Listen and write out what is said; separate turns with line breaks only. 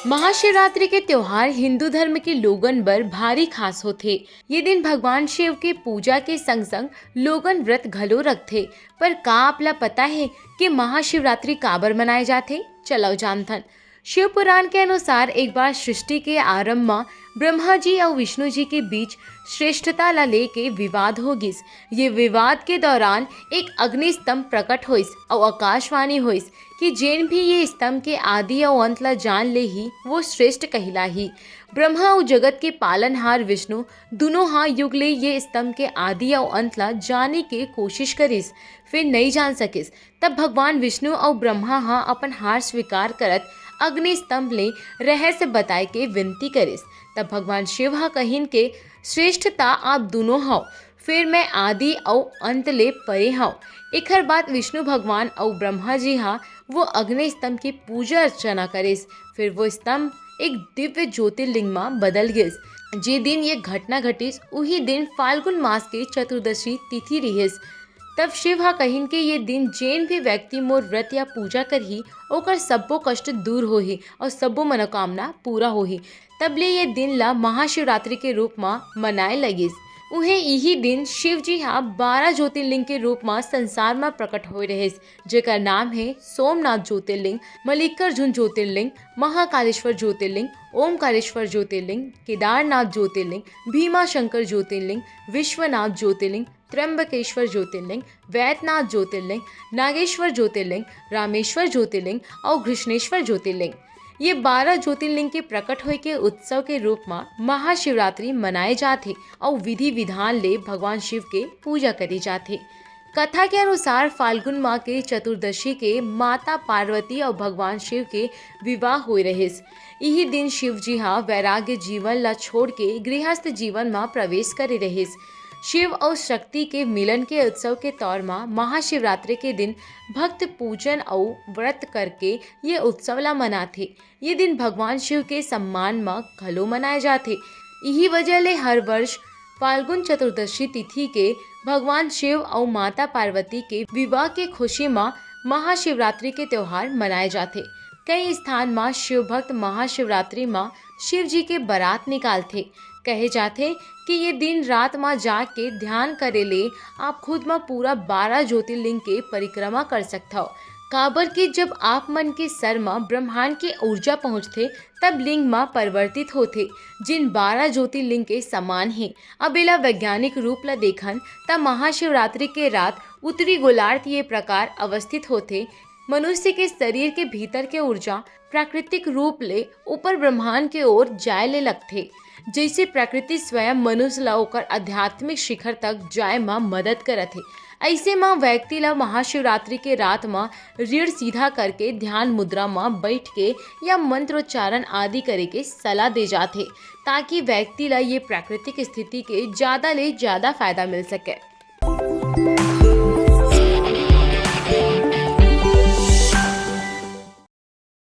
महाशिवरात्रि के त्योहार हिंदू धर्म के लोगन बर भारी खास होथे। ये दिन भगवान शिव के पूजा के संग संग लोगन व्रत घलो रखथे। पर का आपला पता है कि महाशिवरात्रि काबर मनाए जाथे? चलो जानथन। शिव पुराण के अनुसार एक बार सृष्टि के आरंभ में ब्रह्मा जी और विष्णु जी के बीच श्रेष्ठता ला लेके विवाद हो गिस। ये विवाद के दौरान एक अग्नि स्तंभ प्रकट होइस और आकाशवाणी होइस कि जेन भी ये स्तंभ के आदि और अंत ला जान ले ही वो श्रेष्ठ कहला ही। ब्रह्मा और जगत के पालनहार विष्णु दोनों हाँ युग ले ये स्तंभ के आदि और अंत ला जाने के कोशिश करिस, फिर नहीं जान सकिस। तब भगवान विष्णु और ब्रह्मा हाँ अपन हार स्वीकार करत अग्नि स्तंभ ले रहस्य बताए के विनती करिस। तब भगवान शिव हा कहिन के श्रेष्ठता आप दोनों हो, फिर मैं आदि और अंत ले परे हूँ। एकर बाद विष्णु भगवान और ब्रह्मा जी हा वो अग्नि स्तंभ की पूजा अर्चना करिस। फिर वो स्तंभ एक दिव्य ज्योतिर्लिंग में बदल गिस। जे दिन ये घटना घटिस उही दिन फाल्गुन मास के चतुर्दशी तिथि रहिस। तब शिव हा कहिन के ये दिन जेन भी व्यक्ति मोर व्रत या पूजा करही ओकर सब्बो कष्ट दूर होही और सब्बो मनोकामना पूरा होही। तब ले ये दिन ला महाशिवरात्रि के रूप में मनाए लगिस। उहे यही दिन शिव जी हा 12 ज्योतिर्लिंग के रूप में संसार में प्रकट हो रहिस, जेकर नाम है सोमनाथ ज्योतिर्लिंग, मल्लिकार्जुन ज्योतिर्लिंग, महाकालेश्वर ज्योतिर्लिंग, ओमकारेश्वर ज्योतिर्लिंग, केदारनाथ ज्योतिर्लिंग, भीमाशंकर ज्योतिर्लिंग, विश्वनाथ ज्योतिर्लिंग, त्र्यंबकेश्वर ज्योतिर्लिंग, वैद्यनाथ ज्योतिर्लिंग, नागेश्वर ज्योतिर्लिंग, रामेश्वर ज्योतिर्लिंग और घृष्णेश्वर ज्योतिर्लिंग। ये 12 ज्योतिर्लिंग के प्रकट होए के उत्सव के रूप में महाशिवरात्रि मनाए जाते और विधि विधान ले भगवान शिव के पूजा करी जाते। कथा के अनुसार फाल्गुन माह के चतुर्दशी के माता पार्वती और भगवान शिव के विवाह हो रहिस। यही दिन शिव जी हा वैराग्य जीवन ला छोड़ के गृहस्थ जीवन में प्रवेश करे रहिस। शिव और शक्ति के मिलन के उत्सव के तौर में महाशिवरात्रि के दिन भक्त पूजन और व्रत करके ये उत्सव ला मनाथे। ये दिन भगवान शिव के सम्मान में घलो मनाए जाते। यही वजह ले हर वर्ष फाल्गुन चतुर्दशी तिथि के भगवान शिव और माता पार्वती के विवाह के खुशी में महाशिवरात्रि के त्योहार मनाए जाते। कई स्थान में शिव भक्त महाशिवरात्रि में शिव जी के बारात निकालते। कहे जाते कि ये दिन रात में जाके ध्यान करे ले आप खुद में पूरा 12 ज्योतिर्लिंग के परिक्रमा कर सकते हो। काबर कि जब आप मन के सर में ब्रह्मांड की ऊर्जा पहुँचते तब लिंग में परिवर्तित होते, जिन 12 ज्योतिर्लिंग के समान है। अब इला वैज्ञानिक रूप ला देखन तब महाशिवरात्रि के रात उत्तरी गोलार्ध ये प्रकार अवस्थित होते। मनुष्य के शरीर के भीतर के ऊर्जा प्राकृतिक रूप ले ऊपर ब्रह्मांड के ओर जाए ले लगते, जैसे प्रकृति स्वयं मनुष्य ला ओकर आध्यात्मिक शिखर तक जाए में मदद करत है। ऐसे में व्यक्ति ला महाशिवरात्रि के रात में रीढ़ सीधा करके ध्यान मुद्रा में बैठ के या मंत्रोच्चारण आदि करे के सलाह दे जाते, ताकि व्यक्ति ला ये प्राकृतिक स्थिति के ज्यादा ले ज्यादा फायदा मिल सके।